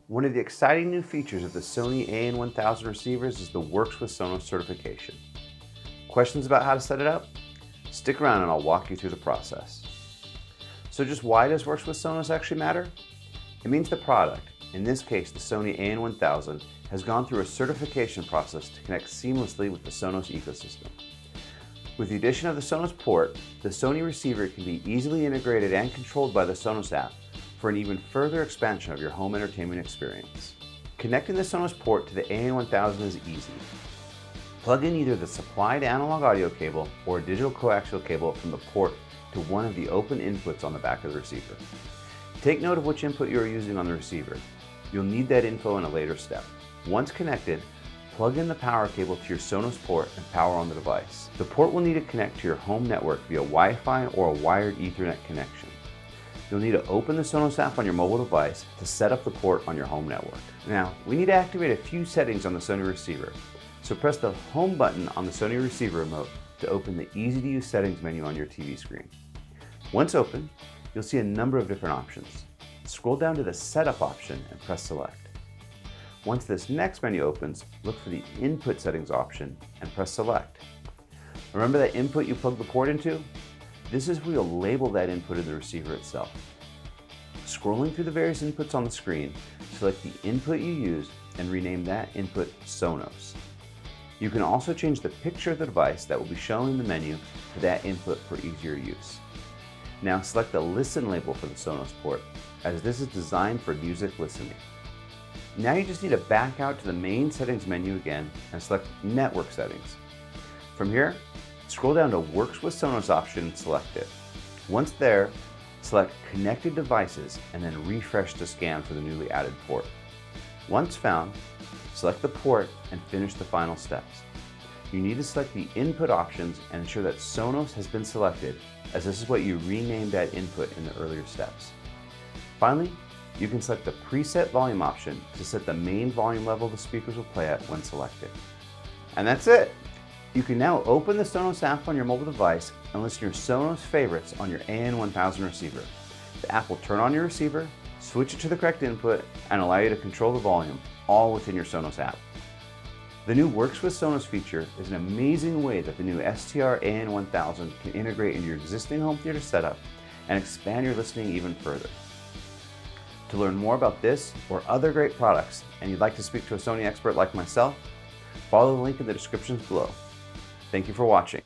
One of the exciting new features of the Sony AN1000 receivers is the Works with Sonos certification. Questions about how to set it up? Stick around and I'll walk you through the process. So just why does Works with Sonos actually matter? It means the product, in this case the Sony AN1000, has gone through a certification process to connect seamlessly with the Sonos ecosystem. With the addition of the Sonos port, the Sony receiver can be easily integrated and controlled by the Sonos app for an even further expansion of your home entertainment experience. Connecting the Sonos port to the AN1000 is easy. Plug in either the supplied analog audio cable or a digital coaxial cable from the port to one of the open inputs on the back of the receiver. Take note of which input you are using on the receiver. You'll need that info in a later step. Once connected, plug in the power cable to your Sonos port and power on the device. The port will need to connect to your home network via Wi-Fi or a wired Ethernet connection. You'll need to open the Sonos app on your mobile device to set up the port on your home network. Now, we need to activate a few settings on the Sony receiver, so press the Home button on the Sony receiver remote to open the easy-to-use settings menu on your TV screen. Once open, you'll see a number of different options. Scroll down to the Setup option and press Select. Once this next menu opens, look for the Input Settings option and press Select. Remember that input you plugged the port into? This is where you'll label that input in the receiver itself. Scrolling through the various inputs on the screen, select the input you use and rename that input Sonos. You can also change the picture of the device that will be shown in the menu to that input for easier use. Now select the Listen label for the Sonos port, as this is designed for music listening. Now you just need to back out to the main settings menu again and select Network Settings. From here, scroll down to Works with Sonos option and select it. Once there, select Connected Devices and then refresh to scan for the newly added port. Once found, select the port and finish the final steps. You need to select the input options and ensure that Sonos has been selected, as this is what you renamed that input in the earlier steps. Finally, you can select the preset volume option to set the main volume level the speakers will play at when selected. And that's it! You can now open the Sonos app on your mobile device and listen to your Sonos favorites on your AN1000 receiver. The app will turn on your receiver, switch it to the correct input, and allow you to control the volume, all within your Sonos app. The new Works with Sonos feature is an amazing way that the new STR-AN1000 can integrate into your existing home theater setup and expand your listening even further. To learn more about this or other great products, and you'd like to speak to a Sony expert like myself, follow the link in the descriptions below. Thank you for watching.